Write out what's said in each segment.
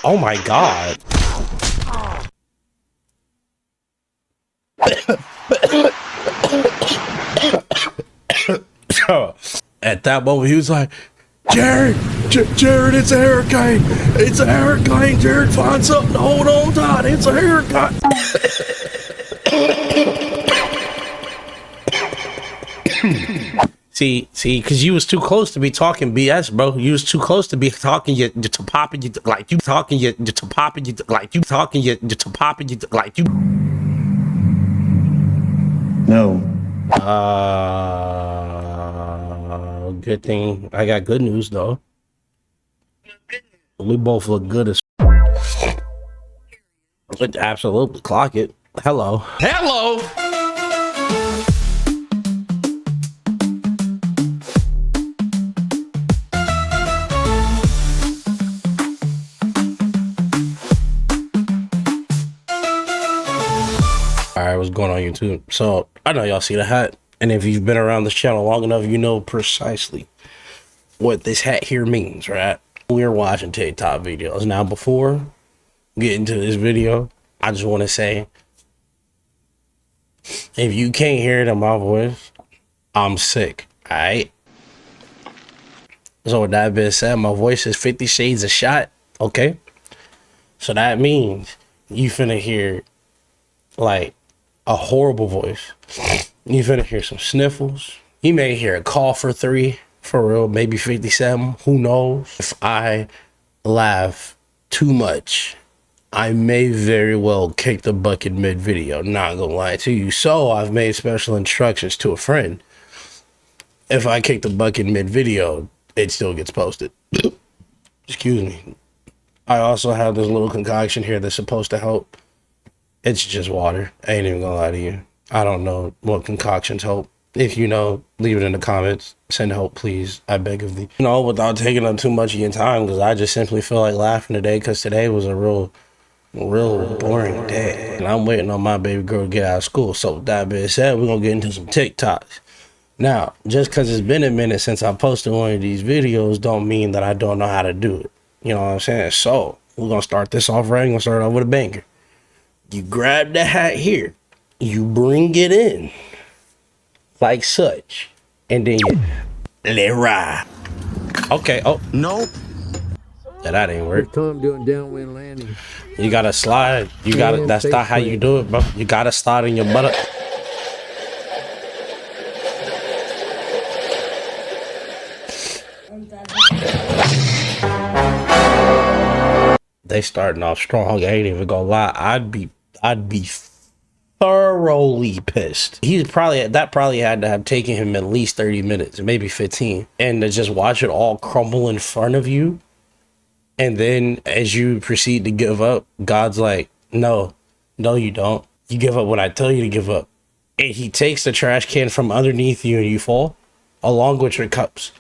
Oh my God. At that moment, he was like, Jared, Jared, it's a hurricane. It's a hurricane. Jared, find something to hold on tight. It's a hurricane. See, because you was too close to be talking BS, bro. You was too close to be talking you to popping you like you talking you to popping you like you talking you to popping you like you. No. Good thing I got good news though. We both look good as. Absolutely, clock it. Hello. Hello. Alright, what's going on YouTube? So, I know y'all see the hat, and if you've been around this channel long enough, you know precisely what this hat here means, right? We're watching TikTok videos. Now, before getting to this video, I just want to say, if you can't hear it in my voice, I'm sick, alright? So with that being said, my voice is 50 shades a shot, okay? So that means you finna hear, like, a horrible voice. You finna hear some sniffles. You may hear a cough or 3, for real, maybe 57, who knows? If I laugh too much, I may very well kick the bucket mid-video, not gonna lie to you. So I've made special instructions to a friend. If I kick the bucket mid-video, it still gets posted. Excuse me. I also have this little concoction here that's supposed to help. It's just water. I ain't even gonna lie to you. I don't know what concoctions help. If you know, leave it in the comments. Send help, please. I beg of thee. You know, without taking up too much of your time, because I just simply feel like laughing today, because today was a real boring day. And I'm waiting on my baby girl to get out of school. So with that being said, we're gonna get into some TikToks. Now, just because it's been a minute since I posted one of these videos don't mean that I don't know how to do it. You know what I'm saying? So we're gonna start this off right. I'm gonna start off with a banger. You grab the hat here, you bring it in like such, and then you let it ride. Okay, oh no, that ain't work. Time doing downwind landing. You gotta slide. You gotta. That's not how you do it, bro. You gotta slide in your butt. They starting off strong. I ain't even gonna lie. I'd be thoroughly pissed. That probably had to have taken him at least 30 minutes, maybe 15. And to just watch it all crumble in front of you. And then as you proceed to give up, God's like, no, you don't. You give up when I tell you to give up. And he takes the trash can from underneath you and you fall along with your cups.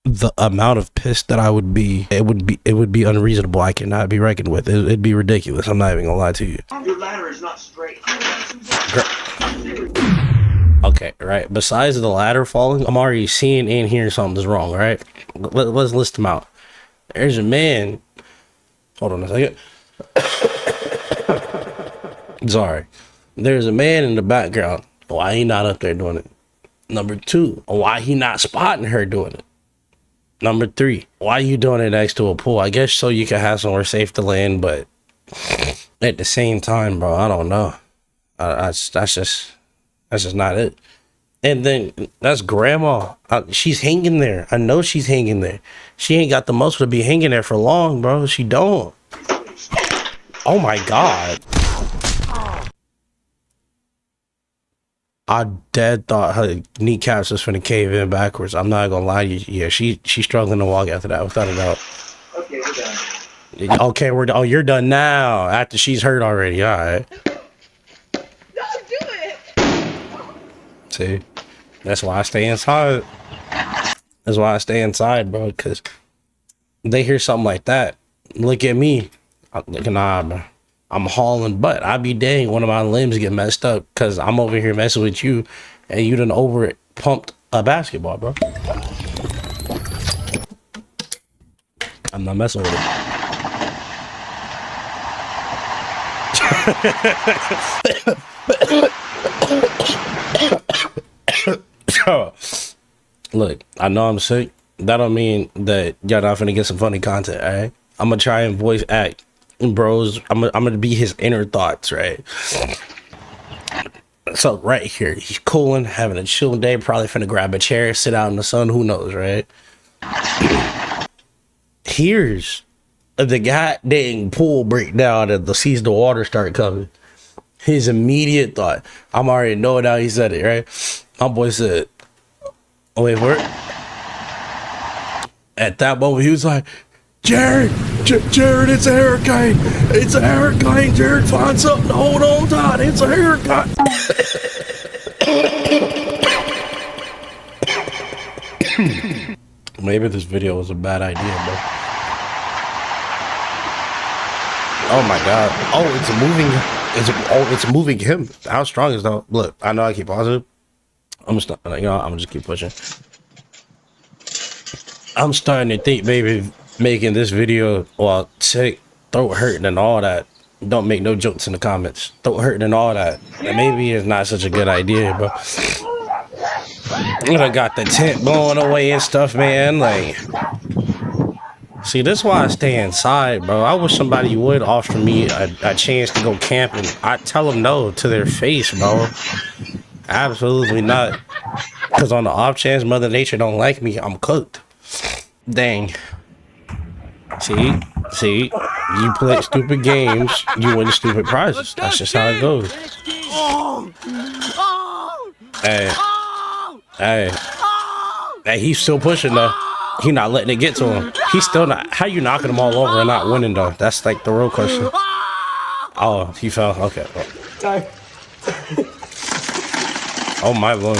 The amount of piss that I would be, it would be unreasonable. I cannot be reckoned with. It'd be ridiculous. I'm not even gonna lie to you. Your ladder is not straight. Okay, right. Besides the ladder falling, I'm already seeing and hearing something's wrong, right? Let's list them out. There's a man. Hold on a second. Sorry. There's a man in the background. Why he not up there doing it? Number 2, why he not spotting her doing it? Number 3, why you doing it next to a pool? I guess so you can have somewhere safe to land, but at the same time, bro, I don't know. That's just not it. And then that's grandma. She's hanging there. I know she's hanging there. She ain't got the muscle to be hanging there for long, bro. She don't. Oh my God. I dead thought her kneecaps was finna cave in backwards. I'm not gonna lie to you. Yeah, she's struggling to walk after that, without a doubt. Okay, we're done. Okay, oh, you're done now. After she's hurt already. All right. Don't do it. See, that's why I stay inside. That's why I stay inside, bro. Because they hear something like that. Look at me. Nah, bro. I'm hauling butt. I be dang, one of my limbs get messed up because I'm over here messing with you and you done over pumped a basketball, bro. I'm not messing with it. Look, I know I'm sick. That don't mean that y'all not finna get some funny content, alright? I'm gonna try and voice act bros. I'm gonna be his inner thoughts, right? So right here, he's cooling, having a chill day, probably finna grab a chair, sit out in the sun, who knows, right? Here's the goddamn pool breakdown and sees the water start coming. His immediate thought, I'm already knowing how he said it, right? My boy said, oh, wait for it. At that moment, he was like, Jared, Jared, it's a hurricane. It's a hurricane. Jared, find something to hold on tight. It's a hurricane. Maybe this video was a bad idea, bro. Oh my God. Oh, it's moving. It's moving him. How strong is that? Look, I know I keep positive. I'm just, I'm gonna just keep pushing. I'm starting to think maybe making this video while sick, throat hurting and all that. Don't make no jokes in the comments. Throat hurting and all that. And maybe it's not such a good idea, but I got the tent blowing away and stuff, man. Like, see, this is why I stay inside, bro. I wish somebody would offer me a chance to go camping. I tell them no to their face, bro. Absolutely not. Because on the off chance Mother Nature don't like me, I'm cooked. Dang. See, you play stupid games, you win stupid prizes. That's just how it goes. Hey, he's still pushing though. He not letting it get to him. He's still not. How you knocking him all over and not winning though? That's like the real question. Oh, he fell. Okay. Oh my Lord.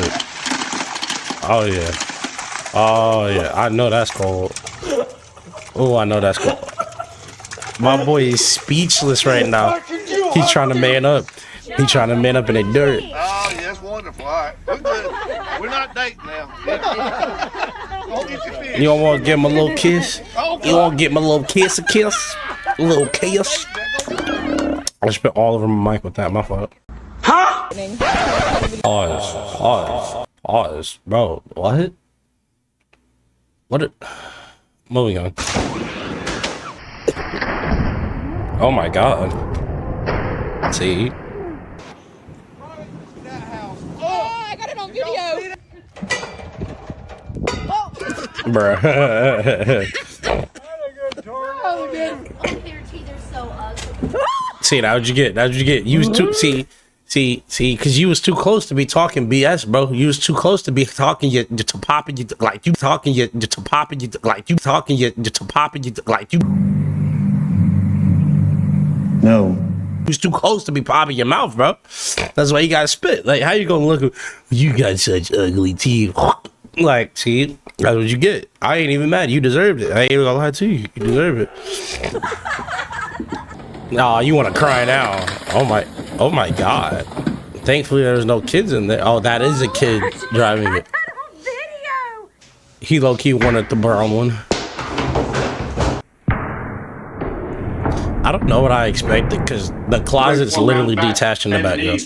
Oh yeah. Oh yeah. I know that's cold. Oh, I know that's cold. My boy is speechless right now. He's trying to man up. He's trying to man up in the dirt. Oh, yes, wonderful. All right. We're good. We're not dating now. You don't want to give him a little kiss? You want to give him a little kiss? A kiss? A little kiss? I spit all over my mic with that. My fault. Huh? Pause. Bro, what? What? Moving on. Oh my God. See? Oh, I got it on video. Bruh. See, how'd you get? You was too, see, because you was too close to be talking BS, bro. You was too close to be talking you to popping you like you talking you to popping you like you talking you to popping you like you. No. You was too close to be popping your mouth, bro. That's why you gotta spit. Like, how you gonna look? You got such ugly teeth. Like, see, that's what you get. I ain't even mad. You deserved it. I ain't gonna lie to you. You deserve it. Nah, you want to cry now? Oh my God! Thankfully, there's no kids in there. Oh, that is a kid driving it. He low key wanted the brown one. I don't know what I expected because the closet's literally detached in the background.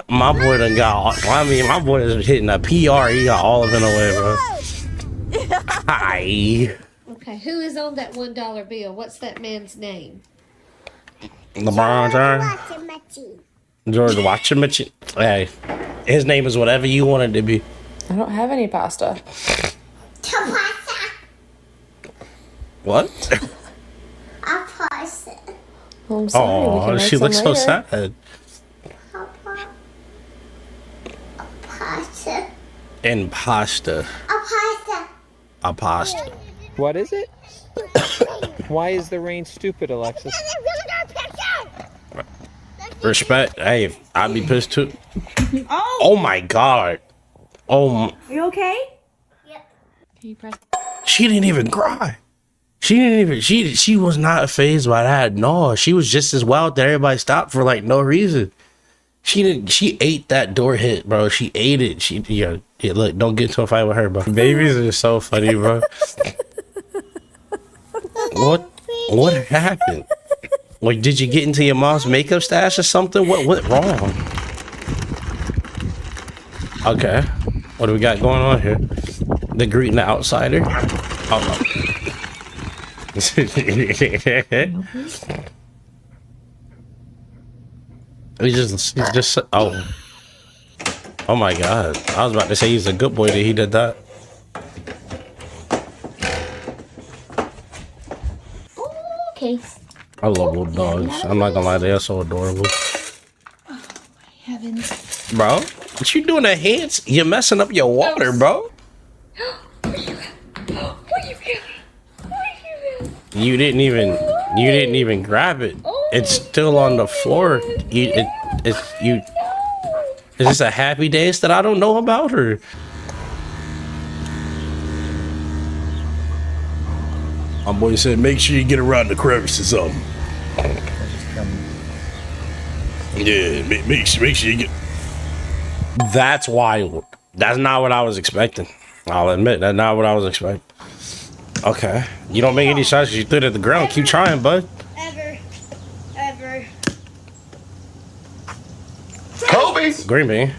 My boy done got. I mean, my boy is hitting a PR. He got all of it away, bro. Hi. Okay, who is on that $1 bill? What's that man's name? LeBron James. George Watchamachi. Hey, his name is whatever you want it to be. I don't have any pasta. What? Well, I'm sorry. We can make she some looks so later. sad. And pasta. A pasta. What is it? Why is the rain stupid, Alexis? Respect. Hey, I'd be pissed too. Oh my God. Oh. You okay? Can you press? She didn't even cry. She was not fazed by that. No, she was just as wild that everybody stopped for like no reason. She ate that door hit, bro. She ate it. Yeah, look, don't get into a fight with her, bro. Babies are so funny, bro. What happened? Like, did you get into your mom's makeup stash or something? What went wrong? Okay. What do we got going on here? The greeting the outsider. Oh. He's just oh my god. I was about to say he's a good boy that he did that. Okay. I love little dogs. I'm not gonna lie, they're so adorable. Oh, my heavens. Bro, what you doing to hands? You're messing up your water, bro. You didn't even grab it. It's still on the floor. Is this a happy dance that I don't know about, or? My boy said, make sure you get around the crevices of them. Yeah, make sure you get. That's wild. That's not what I was expecting. I'll admit, that's not what I was expecting. Okay. You don't make any shots because you threw it at the ground. Keep trying, bud. Ever. Kobe! Green bean.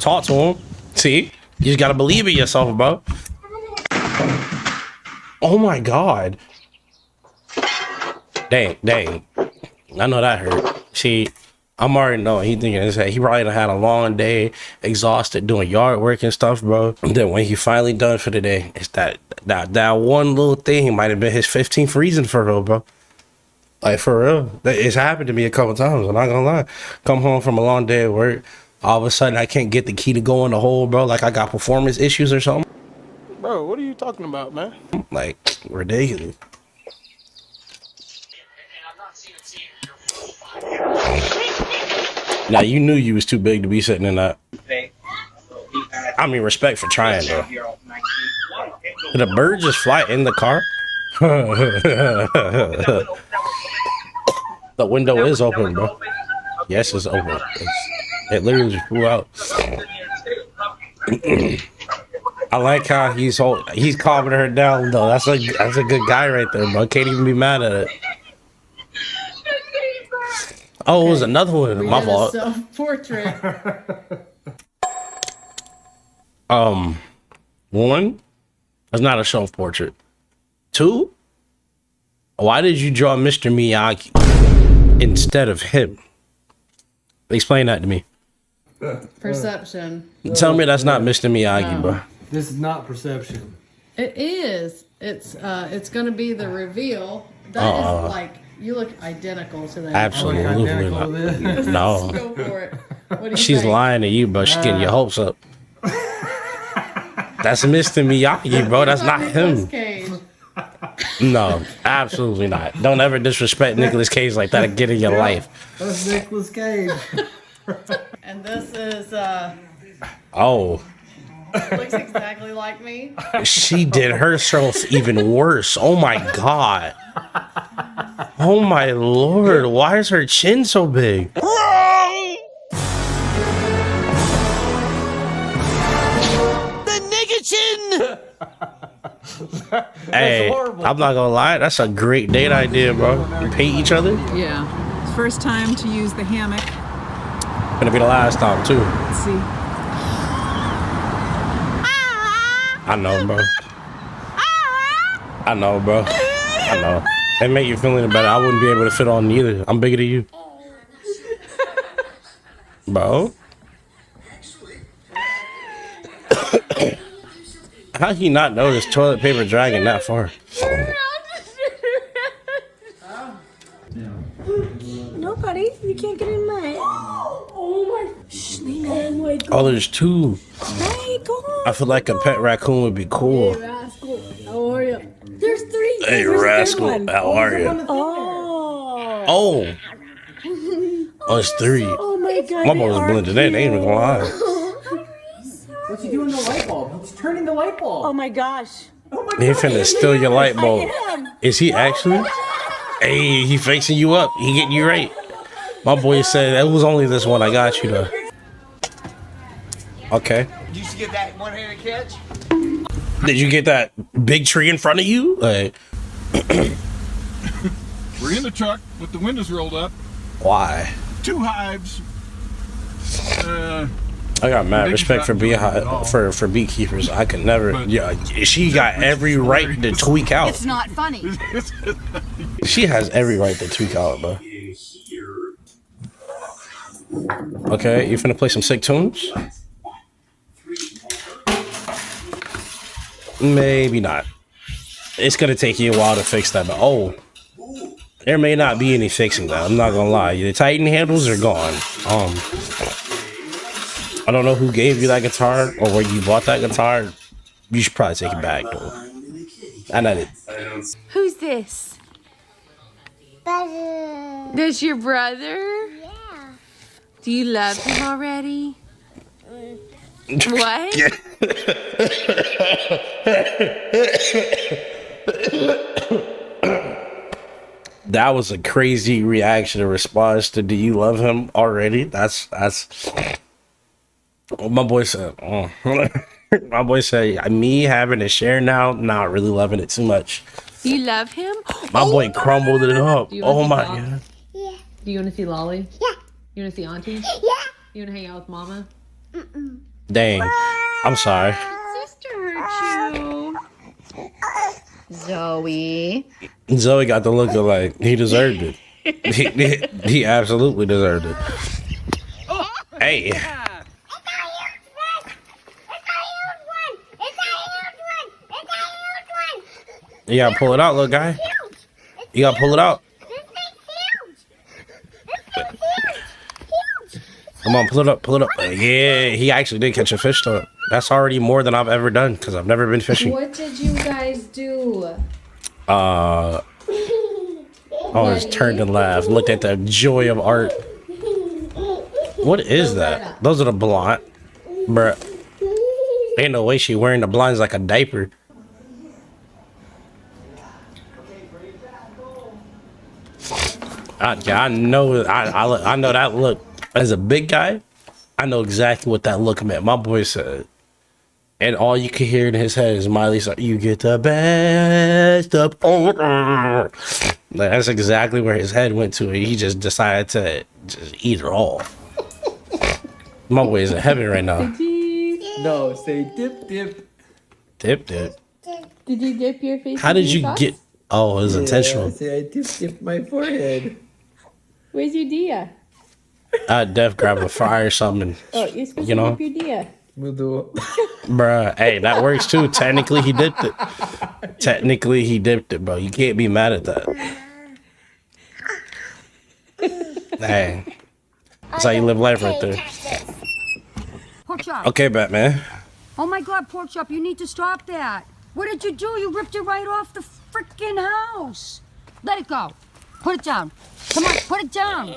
Talk to him. See? You just gotta believe in yourself, bro. Oh my god. Dang. I know that hurt. See, I'm already knowing he thinking his head. He probably done had a long day, exhausted, doing yard work and stuff, bro. And then when he finally done for the day, it's that one little thing might have been his 15th reason for real, bro. Like, for real. It's happened to me a couple times, I'm not gonna lie. Come home from a long day at work, all of a sudden I can't get the key to go in the hole, bro. Like I got performance issues or something. Bro, what are you talking about, man? Like, ridiculous. Now, you knew you was too big to be sitting in that. I mean, respect for trying, though. Did a bird just fly in the car? The window is open, bro. Yes, it's open. It literally just flew out. I like how he's calming her down, though. That's a good guy right there, bro. Can't even be mad at it. Oh, it was another one. My fault. Self-portrait. One, that's not a self-portrait. Two, why did you draw Mr. Miyagi instead of him? Explain that to me. Perception. Tell me that's not Mr. Miyagi, bro. This is not perception. It is. It's gonna be the reveal. That is like, you look identical to that. Absolutely not. No. Go for it. What do you She's think? lying to you, bro. She's getting your hopes up. That's Mr. Miyagi, bro. That's not him. Cage. No, absolutely not. Don't ever disrespect Nicolas Cage like that again in your life. That's Nicolas Cage. And this is Oh, looks exactly like me. she did herself even worse. Oh my god. Oh my lord. Why is her chin so big? Hey, I'm not gonna lie, that's a great date idea, bro. You paint each other? Yeah. First time to use the hammock. Gonna be the last time, too. Let's see. I know, bro. I know, bro. I know. They make you feel any better. I wouldn't be able to fit on either. I'm bigger than you. Bro. How he not notice toilet paper dragging that far? Nobody. You can't get in mine. Oh my. Shh, Nina. Oh, there's two. Hey, go on. I feel like a pet raccoon would be cool. Hey, Rascal. How are you? There's three. Hey, Where's the third Rascal. one? How are you? Oh. Oh. Oh, it's three. Oh my god. My boy was blended in. They ain't even gonna lie. What's he doing the light bulb? He's turning the light bulb. Oh my gosh. Oh my He finna steal your light bulb. Is he actually? Hey, he facing you up. He getting you right. My boy said it was only this one. I got you though. Okay. Did you get that one-handed catch? Did you get that big tree in front of you? Like, We're in the truck with the windows rolled up. why? 2 hives. I got mad respect for for beekeepers. I could never. Yeah, she got every right to tweak out. It's not funny. She has every right to tweak out, bro. Okay, you finna play some sick tunes? Maybe not. It's gonna take you a while to fix that, but oh, there may not be any fixing that. I'm not gonna lie. The Titan handles are gone. I don't know who gave you that guitar or where you bought that guitar. You should probably take it back, though. I know it. Who's this? Brother. That's your brother? Yeah. Do you love him already? What? That was a crazy reaction and response to "Do you love him already?" That's. My boy said. My boy said, "Me having to share now, not really loving it too much." You love him? My boy crumbled it up. Oh my god. Yeah. Do you want to see Lolly? Yeah. You want to see Auntie? Yeah. You want to hang out with Mama? Dang. I'm sorry. Sister hurt you. Zoe. Zoe got the look of like he deserved it. He absolutely deserved it. Hey. You gotta pull it out, little guy. You gotta pull it out. Come on, pull it up, pull it up. Yeah, he actually did catch a fish though. That's already more than I've ever done because I've never been fishing. What did you guys do? I was turned and laughed, looked at the joy of art. What is that? Those are the blind, bruh. Ain't no way she wearing the blinds like a diaper. I know that look. As a big guy, I know exactly what that look meant. My boy said, and all you could hear in his head is Miley's like, "You get the best of." Like, that's exactly where his head went to. He just decided to just eat it all. My boy is in heaven right now. No, say dip, dip. Dip, dip. Did you dip your face? How did you get? Oh, it was intentional. Say I dip my forehead. Where's your dia? I'd def grab a fry or something. Oh, you're supposed You to know? dip your dia. Bruh, hey, that works too. Technically, he dipped it. Technically, he dipped it, bro. You can't be mad at that. Hey, that's how you live life right there. Pork chop. Okay, Batman. Oh my God, pork chop! You need to stop that. What did you do? You ripped it right off the freaking house. Let it go. Put it down. Come on, put it down.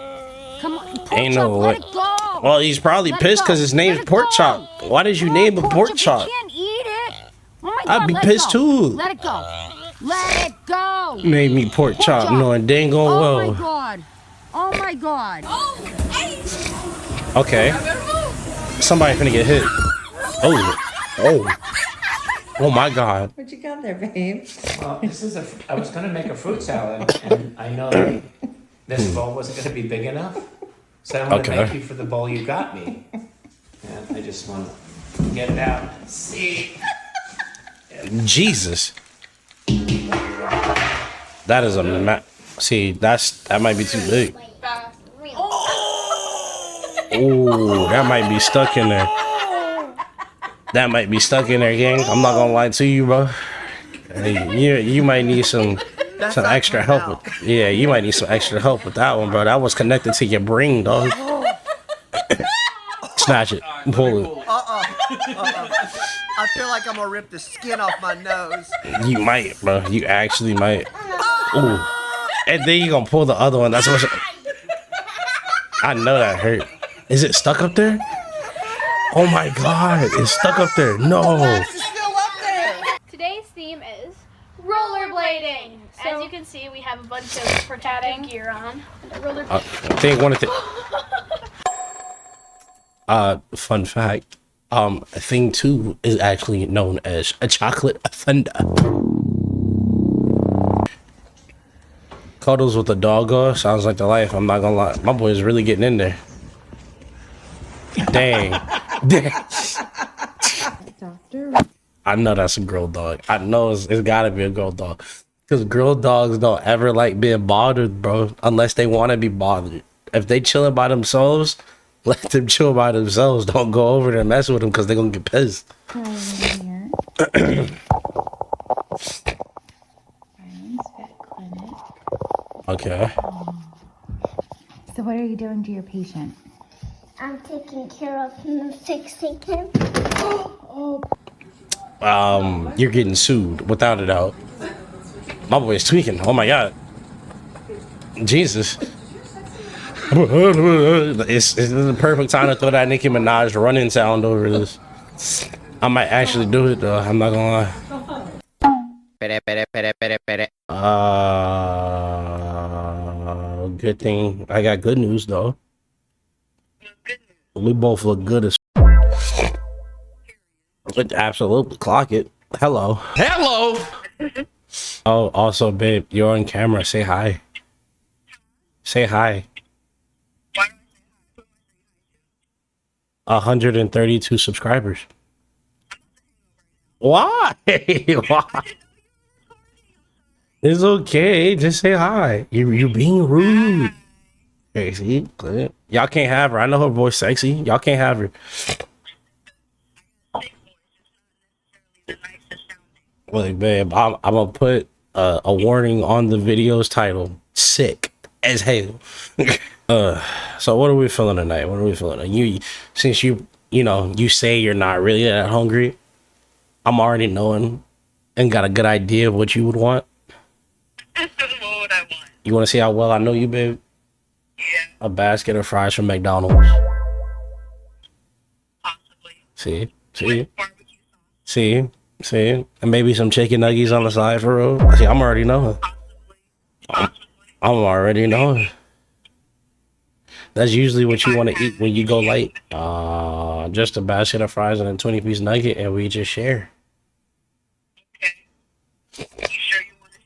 Come on, pork Ain't chop, no way. let it go. Well, he's probably Let it pissed go. because his name's Let it Pork go. Chop. Why did you name him Pork Chop? You can't eat it. Oh my God, I'd be let it pissed go. too. Let it go. Let it go. Made me Pork Chop, knowing dang going Oh well. my God. Oh my God. Okay. Somebody finna get hit. Oh. Oh my God. What you got there, babe? Well, I was gonna make a fruit salad, and I know that this bowl wasn't gonna be big enough, so I'm gonna thank you for the bowl you got me. And I just want to get it out and see. Jesus. That is a see, that might be too big. Oh, that might be stuck in there. That might be stuck in there, gang. I'm not gonna lie to you, bro. Hey, you might need some extra help with, yeah, you might need some extra help with that one, bro. That was connected to your brain, dog. Snatch it. Pull it. I feel like I'm gonna rip the skin off my nose. You might, bro. You actually might. Ooh. And then you gonna pull the other one. That's what I know that hurt. Is it stuck up there? Oh my God, it's stuck up there. No. Today's theme is rollerblading. As you can see, we have a bunch of protective gear on. I think one of the fun fact, thing 2 is actually known as a chocolate thunder. Cuddles with a doggo sounds like the life. I'm not gonna lie, my boy is really getting in there. Dang. I know that's a girl dog. I know it's gotta be a girl dog. Because girl dogs don't ever like being bothered, bro. Unless they want to be bothered. If they chilling by themselves, let them chill by themselves. Don't go over there and mess with them because they're going to get pissed. Okay. So what are you doing to your patient? I'm taking care of him and fixing him. You're getting sued, without a doubt. My boy is tweaking. Oh my god. Jesus. It's the perfect time to throw that Nicki Minaj running sound over this. I might actually do it though. I'm not gonna lie. Good thing. I got good news though. We both look good as absolutely clock it. Hello. Hello. Oh, also, babe, you're on camera. Say hi. Say hi. 132 subscribers. Why? Why? It's okay. Just say hi. You're being rude. Okay, see? Y'all can't have her. I know her voice sexy. Y'all can't have her. Look, babe, I'm gonna put a warning on the video's title. Sick as hell. So what are we feeling tonight? What are we feeling? Since you say you're not really that hungry, I'm already knowing and got a good idea of what you would want. What would I want? You want to see how well I know you, babe? Yeah. A basket of fries from McDonald's. Possibly. See, and maybe some chicken nuggets on the side for real. See, I'm already knowing. I'm already knowing. That's usually what you want to eat when you go light. Just a basket of fries and a 20-piece nugget, and we just share. Okay. You sure you want to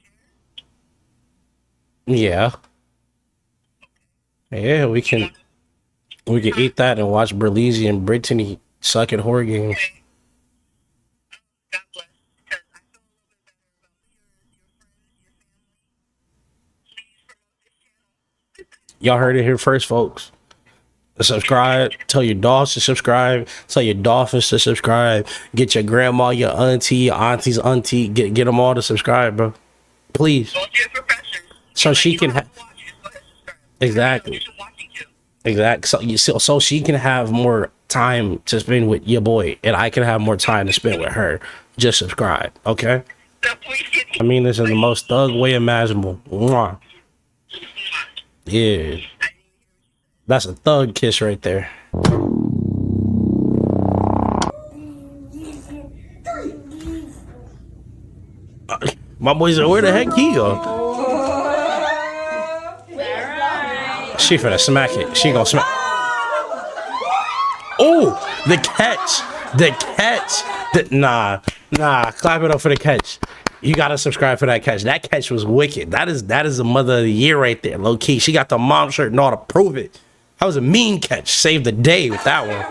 share? Yeah. Yeah, we can eat that and watch Berlizzi and Brittany suck at horror games. Y'all heard it here first, folks. Subscribe. Tell your dogs to subscribe. Tell your dolphins to subscribe. Get your grandma, your auntie, your auntie's auntie. Get them all to subscribe, bro. Please. So she can have. Exactly. So she can have more time to spend with your boy, and I can have more time to spend with her. Just subscribe, okay? I mean this in the most thug way imaginable. Mwah. Yeah, that's a thug kiss right there. My boy said, where the heck he go? She finna smack it. She gonna smack. Oh, the catch. Nah, clap it up for the catch. You gotta subscribe for that catch. That catch was wicked. That is a mother of the year right there, low key. She got the mom shirt and all to prove it. That was a mean catch. Saved the day with that one.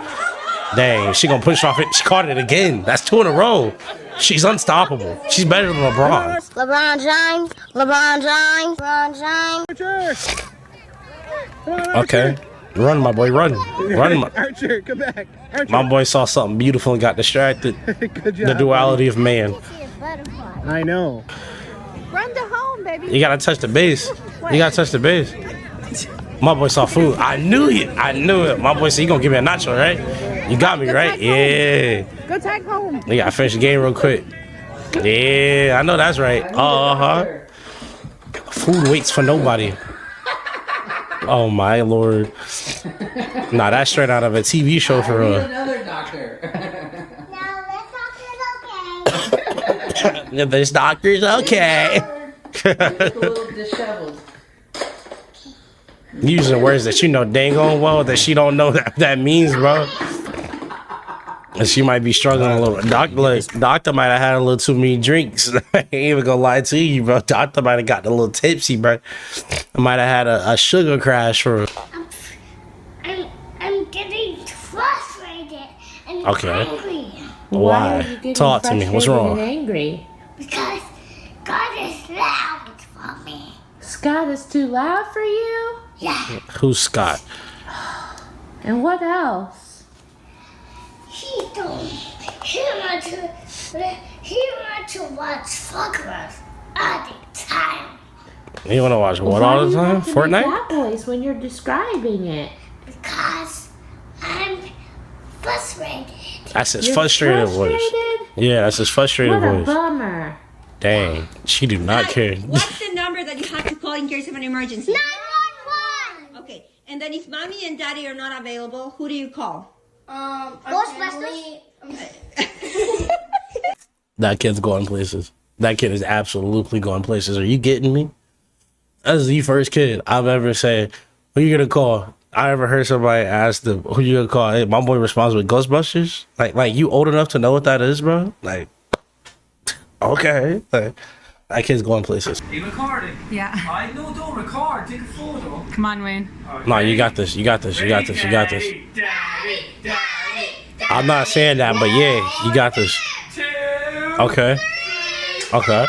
Dang, she gonna push off it. She caught it again. That's 2 in a row. She's unstoppable. She's better than LeBron. LeBron James. Okay. Run, my boy, run. Archer, come back. Archer. My boy saw something beautiful and got distracted. Good job, the duality of man. I know. Run to home, baby. You gotta touch the base. My boy saw food. I knew it. My boy said, you gonna give me a nacho, right? You got me, right? Yeah. Go tag home. You gotta finish the game real quick. Yeah, I know that's right. Food waits for nobody. Oh my lord. Nah, that's straight out of a TV show for real. Another doctor. No, this doctor's okay. This doctor's okay. A little disheveled. Using words that you know dang on well that she don't know that means, bro. And she might be struggling a little. Doctor might have had a little too many drinks. I ain't even gonna lie to you, bro. Doctor might have gotten a little tipsy, bro. I might have had a sugar crash for. I'm getting frustrated and angry. Why? Talk to me. What's wrong? And angry? Because God is loud for me. Scott is too loud for you? Yeah. Who's Scott? And what else? He wants to watch Fortnite all the time. You want to watch what all the time? Fortnite? That voice when you're describing it. Because I'm frustrated. That's his frustrated voice. Yeah, that's his frustrated voice. What a bummer. Dang, she do not care. What's the number that you have to call in case of an emergency? 911. Okay, and then if mommy and daddy are not available, who do you call? Ghostbusters. That kid's going places. That kid is absolutely going places. Are you getting me? That's the first kid I've ever said, who you gonna call? I ever heard somebody ask them, who you gonna call? Hey, my boy responds with Ghostbusters. Like you old enough to know what that is, bro? Like, okay. Like, that kid's going places. You recording? Yeah. I know, don't record. Take a photo. Come on, Wayne. No, you got this. You got this. You got this. You got this. I'm not saying that, but yeah, you got this. Okay. Okay.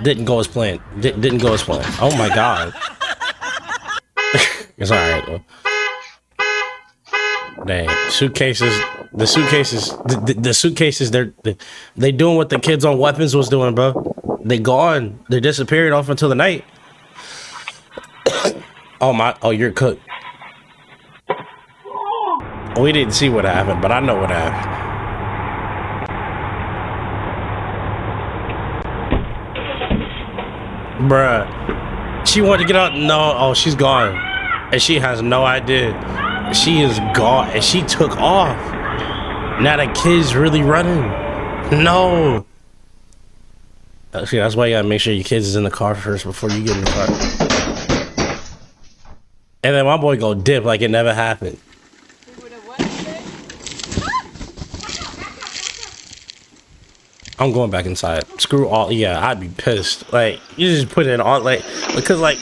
Didn't go as planned. Didn't go as planned. Oh my god. It's alright though. Dang. Suitcases. The suitcases. They doing what the kids on Weapons was doing, bro. They gone. They disappeared off until the night. Oh my. Oh, you're cooked. We didn't see what happened, but I know what happened. Bruh. She wanted to get out. No. Oh, she's gone. And she has no idea. She is gone. And she took off. Now the kid's really running. No. See, that's why you gotta make sure your kids is in the car first before you get in the car. And then my boy go dip like it never happened. I'm going back inside. Screw all. Yeah, I'd be pissed. Like, you just put it on, like, because like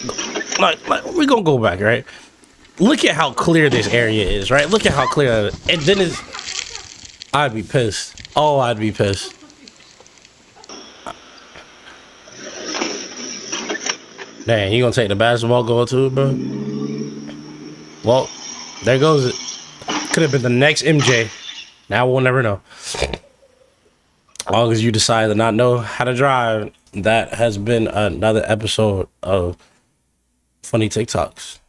we gonna go back, right? Look at how clear this area is, right? Look at how clear it is. And then it's. I'd be pissed. Oh, I'd be pissed. Dang, you gonna take the basketball goal too, bro? Well, there goes it. Could have been the next MJ. Now we'll never know. As long as you decide to not know how to drive, that has been another episode of Funny TikToks.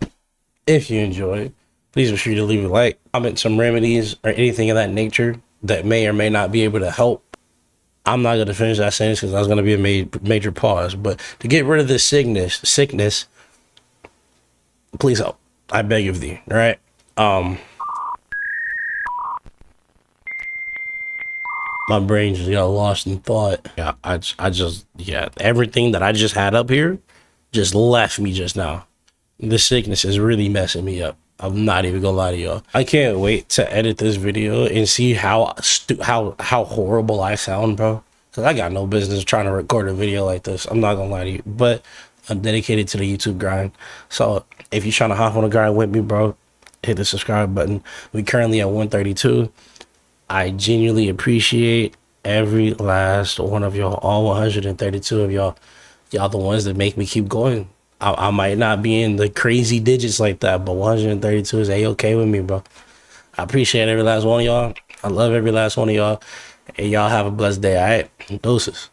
If you enjoyed, please be sure to leave a like, comment some remedies or anything of that nature that may or may not be able to help. I'm not going to finish that sentence because I was going to be a major pause. But to get rid of this sickness, please help. I beg of thee, all right? My brain just got lost in thought. Yeah, I just, everything that I just had up here just left me just now. This sickness is really messing me up. I'm not even gonna lie to y'all. I can't wait to edit this video and see how horrible I sound, bro. Cause I got no business trying to record a video like this. I'm not gonna lie to you, but I'm dedicated to the YouTube grind. So if you're trying to hop on the grind with me, bro, hit the subscribe button. We currently at 132. I genuinely appreciate every last one of y'all, all 132 of y'all. Y'all the ones that make me keep going. I might not be in the crazy digits like that, but 132 is A-okay with me, bro. I appreciate every last one of y'all. I love every last one of y'all. And y'all have a blessed day, all right? Deuces.